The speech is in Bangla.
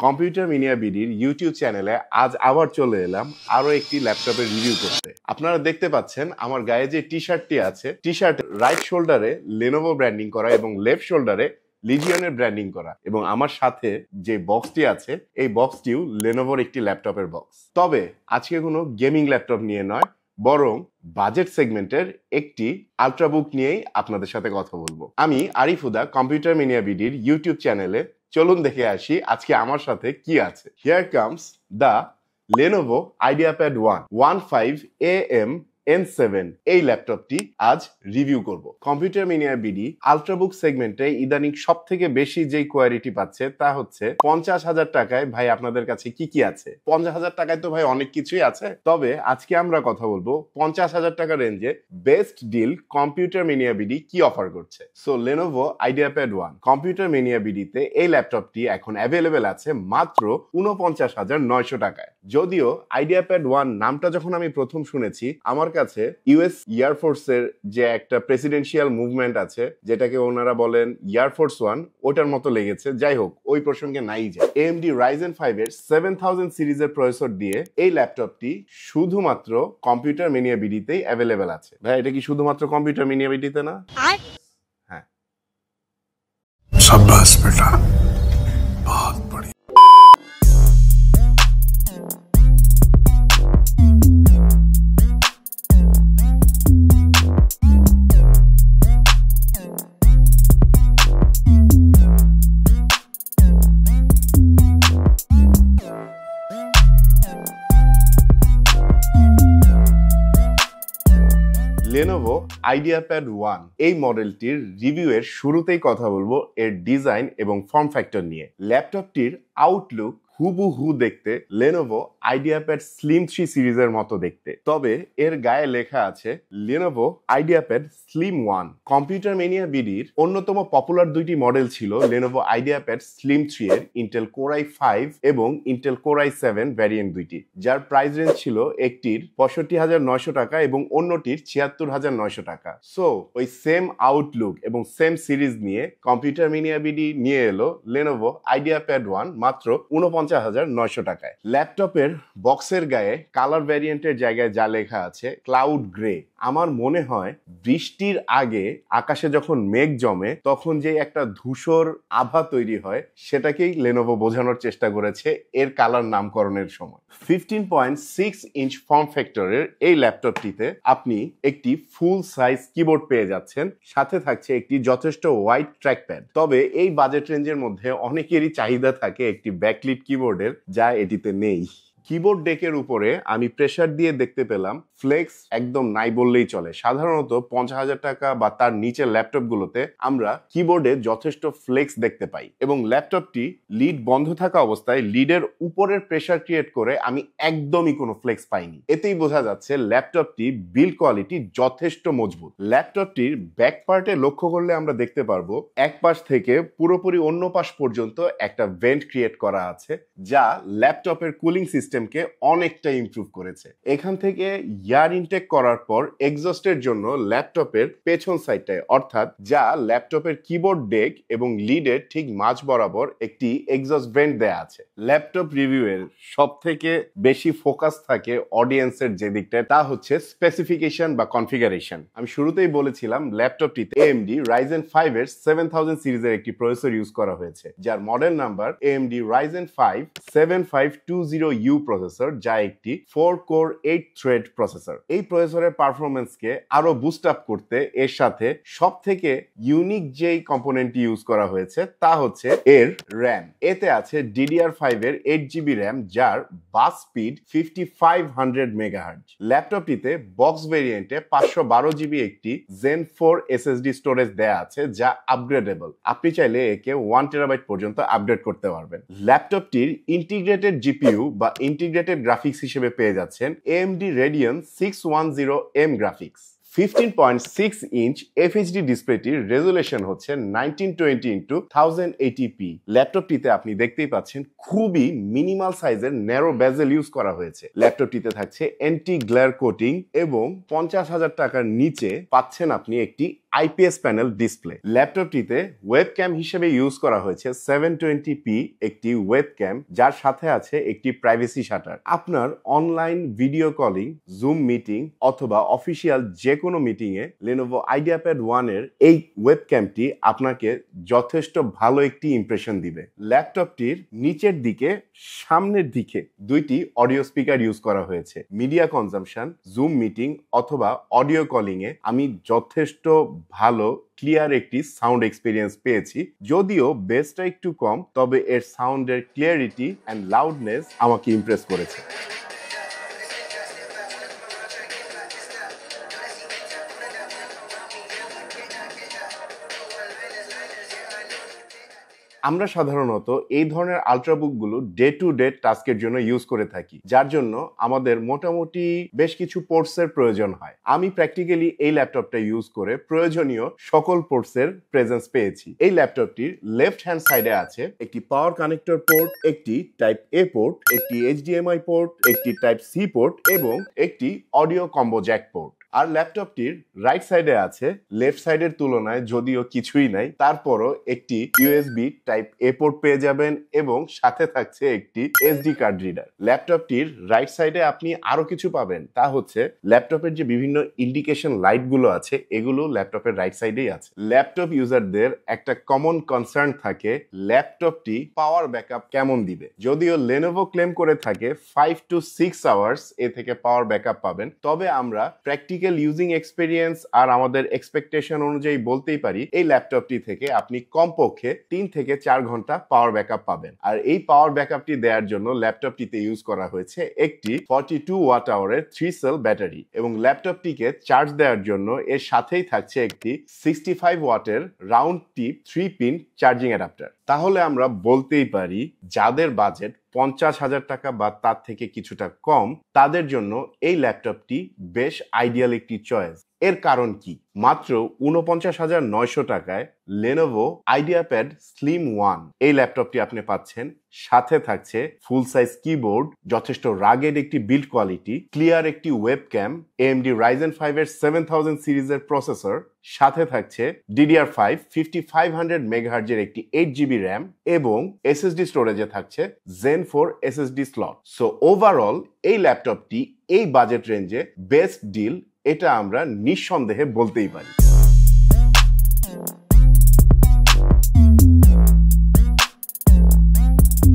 কম্পিউটার মিনিয়া বিডির ইউটিউব চ্যানেলে আজ আবার চলে এলাম আরো একটি ল্যাপটপের রিভিউ করতে। আপনারা দেখতে পাচ্ছেন আমার গায়ে যে টি শার্টটি আছে, টি শার্ট রাইট শোল্ডারে লেনোভো ব্র্যান্ডিং করা এবং লেফট শোল্ডারে লিজিয়নের ব্র্যান্ডিং করা, এবং আমার সাথে যে বক্সটি আছে এই বক্সটিও লেনোভোর একটি ল্যাপটপের বক্স। তবে আজকে কোনো গেমিং ল্যাপটপ নিয়ে নয়, বরং বাজেট সেগমেন্টের একটি আল্ট্রাবুক নিয়েই আপনাদের সাথে কথা বলবো। আমি আরিফ হুদা, কম্পিউটার মিনিয়া বিডির ইউটিউব চ্যানেলে। চলুন দেখে আসি আজকে আমার সাথে কি আছে। Here comes the Lenovo IdeaPad 15AM N7। এই ল্যাপটপটি আজ রিভিউ করব। কম্পিউটার মিনিয়া বিডি আল্ট্রাবুক সেগমেন্টে ইদানিং সব থেকে বেশি যেই কোয়ালিটি পাচ্ছে তা হচ্ছে 50,000 টাকায়। ভাই আপনাদের কাছে কি কি আছে? 50,000 টাকায় তো ভাই অনেক কিছুই আছে। তবে আজকে আমরা কথা বলবো 50,000 টাকা রেঞ্জে বেস্ট ডিল কম্পিউটার মিনিয়া বিডি কি অফার করছে। সো Lenovo IdeaPad 1 কম্পিউটার মিনিয়া বিডিতে এই ল্যাপটপটি এখন অ্যাভেলেবেল আছে মাত্র 49,900 টাকায়। যদিও IdeaPad 1 নামটা যখন আমি প্রথম শুনেছি, আমার কাছে ইউএস এয়ারফোর্সের যে একটা প্রেসিডেন্সিয়াল মুভমেন্ট আছে যেটাকে ওনারা বলেন এয়ারফোর্স 1, ওটার মতো লেগেছে। যাই হোক, ওই প্রসঙ্গে নাই যায়। AMD Ryzen 5 এর 7000 সিরিজের প্রসেসর দিয়ে এই ল্যাপটপটি শুধুমাত্র কম্পিউটার মিনিয়া বিডিতেই অ্যাভেলেবেল আছে। ভাই এটা কি শুধুমাত্র কম্পিউটার মিনিয়া বিডিতে না? হ্যাঁ, शाबाश बेटा, बहुत बढ़िया। Lenovo IdeaPad 1 এই মডেলটির রিভিউয়ের শুরুতেই কথা বলবো এর ডিজাইন এবং ফর্ম ফ্যাক্টর নিয়ে। ল্যাপটপটির আউটলুক হুবহু দেখতে Lenovo IdeaPad Slim 3 সিরিজের মতো দেখতে, তবে এর গায়ে লেখা আছে Lenovo IdeaPad Slim 1। কম্পিউটার মিনিয়া বিডির অন্যতম পপুলার দুইটি মডেল ছিল Lenovo IdeaPad Slim 3 এর Intel Core i5 এবং Intel Core i7 ভ্যারিয়েন্ট দুইটি, যার প্রাইস রেঞ্জ ছিল একটির 65,900 টাকা এবং অন্যটির 76,900 টাকা। সো ওই সেম আউটলুক এবং সেম সিরিজ নিয়ে কম্পিউটার মিনিয়া বিডি নিয়ে এলো Lenovo IdeaPad 1 মাত্র 49,900 টাকায়। ল্যাপটপের বক্সের গায়ে কালার ভ্যারিয়েন্টের জায়গায় যা লেখা আছে ক্লাউড গ্রে। আমার মনে হয় বৃষ্টির আগে আকাশে যখন মেঘ জমে তখন যে একটা ধূসর আভা তৈরি হয়, সেটাকেই Lenovo বোঝানোর চেষ্টা করেছে এর কালার নামকরণের সময়। 15.6 ইঞ্চ ফর্ম ফ্যাক্টরের এই ল্যাপটপটিতে আপনি একটি ফুল সাইজ কিবোর্ড পেয়ে যাচ্ছেন, সাথে থাকছে একটি যথেষ্ট ওয়াইড ট্র্যাকপ্যাড। তবে এই বাজেট রেঞ্জের মধ্যে অনেকেরই চাহিদা থাকে একটি ব্যাকলিট কিবোর্ডের, যা এটিতে নেই। কিবোর্ড ডেকের উপরে আমি প্রেসার দিয়ে দেখতে পেলাম ফ্লেক্স একদম নাই বললেই চলে। সাধারণত 50,000 টাকা বা তার নিচের ল্যাপটপগুলোতে আমরা কিবোর্ডে যথেষ্ট ফ্লেক্স দেখতে পাই, এবং ল্যাপটপটি লিড বন্ধ থাকা অবস্থায় লিডের উপরের প্রেসার ক্রিয়েট করে আমি একদমই কোনো ফ্লেক্স পাইনি। এতেই বোঝা যাচ্ছে ল্যাপটপটি বিল্ড কোয়ালিটি যথেষ্ট মজবুত। ল্যাপটপটির ব্যাক পার্টে লক্ষ্য করলে আমরা দেখতে পারবো এক পাশ থেকে পুরোপুরি অন্য পাশ পর্যন্ত একটা ভেন্ট ক্রিয়েট করা আছে, যা ল্যাপটপের কুলিং সিস্টেমকে অনেকটা ইমপ্রুভ করেছে। এখান থেকে এয়ার ইনটেক করার পর এক্সস্টের জন্য ল্যাপটপের পেছন সাইডটায়, অর্থাৎ যা ল্যাপটপের কিবোর্ড ডেক এবং লিডের ঠিক মাঝ বরাবর একটি এক্সস্ট ভেন্ট দেয়া আছে। ল্যাপটপ রিভিউয়ের সব থেকে বেশি ফোকাস থাকে অডিয়েন্সের যে দিকটায়, তা হচ্ছে স্পেসিফিকেশন বা কনফিগারেশন। আমি শুরুতেই বলেছিলাম ল্যাপটপটিতে AMD Ryzen 5 এর 7000 সিরিজের একটি প্রসেসর ইউজ করা হয়েছে, যার model number AMD Ryzen 5 7520U processor, যা একটি 4 কোর 8 থ্রেড প্রসেসর। এই প্রসেসরের পারফরমেন্সকে আরো বুস্ট আপ করতে এর সাথে সব থেকে ইউনিক যেই কম্পোনেন্টটি ইউজ করা হয়েছে তা হচ্ছে এর র্যাম। এতে আছে DDR5 এর 8GB র্যাম, যার বাস স্পিড 5500 মেগাহার্টজ। ল্যাপটপটিতে বক্স ভেরিয়েন্টে 512GB একটি Zen 4 SSD স্টোরেজ দেয়া আছে, যা আপগ্রেডেবল। আপনি চাইলে একে 1TB পর্যন্ত আপডেট করতে পারবেন। ল্যাপটপটির ইন্টিগ্রেটেড জিপিইউ বা ইন্টিগ্রেটেড গ্রাফিক্স হিসেবে পেয়ে যাচ্ছেন AMD Radeon 610M graphics. 15.6 inch FHD ডিসপ্লেটির রেজুলেশন হচ্ছে 1920x1080p। ল্যাপটপটিতে আপনি দেখতেই পাচ্ছেন খুবই মিনিমাল সাইজের ন্যারো বেজেল ইউজ করা হয়েছে। ল্যাপটপটিতে থাকছে অ্যান্টি গ্লেয়ার কোটিং এবং 50,000 টাকার নিচে পাচ্ছেন আপনি একটি আইপিএস প্যানেল ডিসপ্লে। ল্যাপটপটিতে ওয়েবক্যাম হিসেবে ইউজ করা হয়েছে 720p একটি ওয়েবক্যাম, যার সাথে আছে একটি প্রাইভেসি শাটার। আপনার online video calling, zoom meeting অথবা অফিসিয়াল যে কোনো মিটিংয়ে Lenovo IdeaPad 1 এর এই ওয়েবক্যামটি আপনাকে যথেষ্ট ভালো একটি ইমপ্রেশন দিবে। ল্যাপটপটির নিচের দিকে, সামনের দিকে দুইটি অডিও স্পিকার ইউজ করা হয়েছে। মিডিয়া কনজাম্পশন, জুম মিটিং অথবা অডিও কলিং এ আমি যথেষ্ট ভালো ক্লিয়ার একটি সাউন্ড এক্সপিরিয়েন্স পেয়েছি। যদিও বেসটা একটু কম, তবে এর সাউন্ডের ক্লিয়ারিটি অ্যান্ড লাউডনেস আমাকে ইমপ্রেস করেছে। আমরা সাধারণত এই ধরনের আল্ট্রাবুকগুলো ডে টু ডে টাস্কের জন্য ইউজ করে থাকি, যার জন্য আমাদের মোটামুটি বেশ কিছু পোর্টসের প্রয়োজন হয়। আমি প্র্যাকটিক্যালি এই ল্যাপটপটা ইউজ করে প্রয়োজনীয় সকল পোর্টসের প্রেজেন্স পেয়েছি। এই ল্যাপটপটির লেফট হ্যান্ড সাইডে আছে একটি পাওয়ার কানেক্টর পোর্ট, একটি টাইপ এ পোর্ট, একটি HDMI পোর্ট, একটি টাইপ সি পোর্ট এবং একটি অডিও কম্বো জ্যাক পোর্ট। আর ল্যাপটপটির রাইট সাইডে আছে লেফট সাইডের তুলনায় যদিও কিছুই নাই, তারপরও একটি ইউএসবি টাইপ এ পোর্ট পেয়ে যাবেন এবং সাথে থাকছে একটি এসডি কার্ড রিডার। ল্যাপটপটির রাইট সাইডে আপনি আরো কিছু পাবেন, তা হচ্ছে ল্যাপটপের যে বিভিন্ন ইন্ডিকেশন লাইট গুলো আছে, এগুলো ল্যাপটপের রাইট সাইডেই আছে। ল্যাপটপ ইউজারদের একটা কমন কনসার্ন থাকে ল্যাপটপটি পাওয়ার ব্যাকআপ কেমন দিবে। যদিও Lenovo ক্লেম করে থাকে 5 to 6 আওয়ার্স এ থেকে পাওয়ার ব্যাকআপ পাবেন, তবে আমরা প্র্যাকটিক্যাল ইউজিং এক্সপেরিয়েন্স আর আমাদের এক্সপেকটেশন অনুযায়ী বলতেই পারি এই ল্যাপটপটি থেকে আপনি কমপক্ষে 3 থেকে 4 ঘন্টা পাওয়ার ব্যাকআপ পাবেন। আর এই পাওয়ার ব্যাকআপটি দেওয়ার জন্য ল্যাপটপটিতে ইউজ করা হয়েছে একটি 42 ওয়াট আওয়ারের 3 সেল ব্যাটারি এবং ল্যাপটপটিকে চার্জ দেওয়ার জন্য এর সাথেই থাকছে একটি 65 ওয়াটের রাউন্ড টিপ 3 পিন চার্জিং অ্যাডাপ্টার। তাহলে আমরা বলতেই পারি যাদের বাজেট 50,000 টাকা বা তার থেকে কিছুটা কম, তাদের জন্য এই ল্যাপটপটি বেশ আইডিয়াল একটি চয়েস। এর কারণ কি? মাত্র 49,900 টাকায় Lenovo IdeaPad Slim 1 এই ল্যাপটপটি আপনি পাচ্ছেন। সাথে থাকছে ফুল সাইজ কিবোর্ড, যথেষ্ট রাগেড একটি বিল্ড কোয়ালিটি, ক্লিয়ার একটি ওয়েবক্যাম, AMD Ryzen 5 এর 7000 সিরিজের প্রসেসর, সাথে থাকছে DDR5 5500 MHz এর একটি 8GB RAM এবং SSD স্টোরেজে থাকছে Zen 4 SSD slot. So overall এই ল্যাপটপটি এই বাজেট রেঞ্জে বেস্ট ডিল, এটা আমরা নিঃসন্দেহে বলতেই পারি।